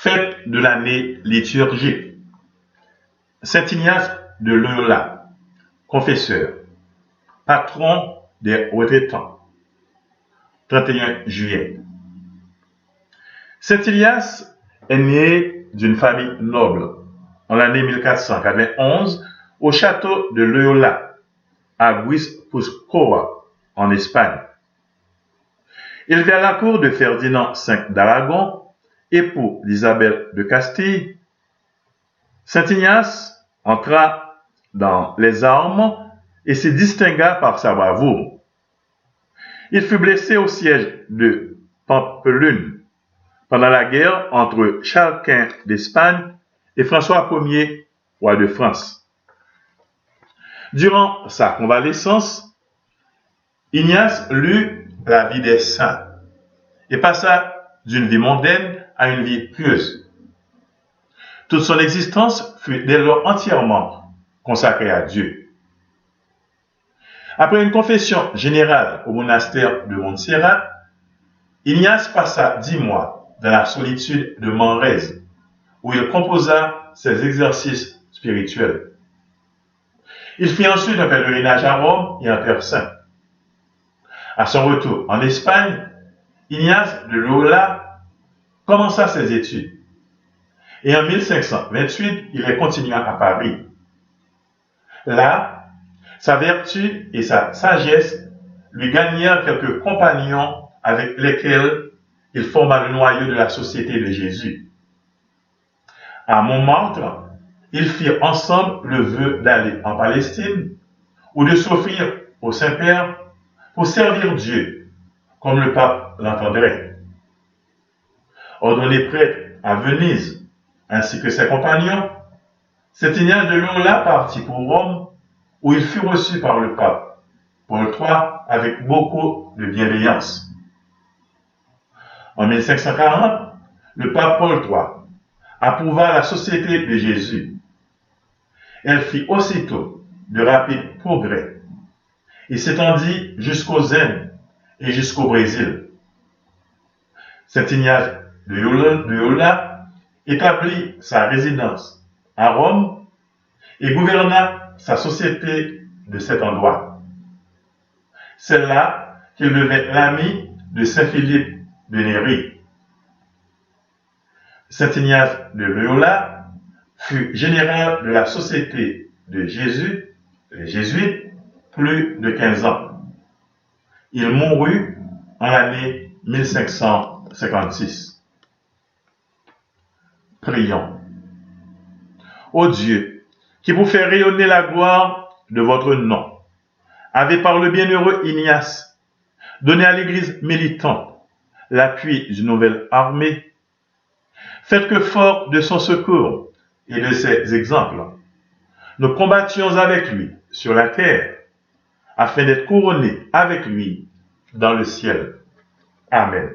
Fête de l'année liturgique. Saint Ignace de Loyola, confesseur, patron des retraitants. 31 juillet. Saint Ignace est né d'une famille noble en l'année 1491 au château de Loyola, à Guipúzcoa, en Espagne. Il vit à la cour de Ferdinand V d'Aragon, époux d'Isabelle de Castille. Saint Ignace entra dans les armes et se distingua par sa bravoure. Il fut blessé au siège de Pampelune pendant la guerre entre Charles Quint d'Espagne et François Ier, roi de France. Durant sa convalescence, Ignace lut la vie des saints et passa d'une vie mondaine à une vie pieuse. Toute son existence fut dès lors entièrement consacrée à Dieu. Après une confession générale au monastère de Montserrat, Ignace passa 10 mois dans la solitude de Manresa, où il composa ses exercices spirituels. Il fit ensuite un pèlerinage à Rome et en Terre Sainte. À son retour en Espagne, Ignace de Loyola commença ses études. Et en 1528, il continua à Paris. Là, sa vertu et sa sagesse lui gagnèrent quelques compagnons avec lesquels il forma le noyau de la Société de Jésus. À Montmartre, ils firent ensemble le vœu d'aller en Palestine ou de s'offrir au Saint-Père pour servir Dieu, comme le pape l'entendrait. Ordonné prêtre à Venise, ainsi que ses compagnons, Saint Ignace de Loyola partit pour Rome, où il fut reçu par le pape Paul III avec beaucoup de bienveillance. En 1540, le pape Paul III approuva la Société de Jésus. Elle fit aussitôt de rapides progrès et s'étendit jusqu'aux Indes et jusqu'au Brésil. Saint Ignace de Loyola établit sa résidence à Rome et gouverna sa société de cet endroit. C'est là qu'il devint l'ami de Saint Philippe de Néri. Saint Ignace de Loyola fut général de la Société de Jésus, les Jésuites, plus de 15 ans. Il mourut en l'année 1556. Prions. Ô Dieu, qui vous fait rayonner la gloire de votre nom, avez par le bienheureux Ignace donné à l'Église militante l'appui d'une nouvelle armée. Faites que fort de son secours et de ses exemples, nous combattions avec lui sur la terre, afin d'être couronnés avec lui dans le ciel. Amen.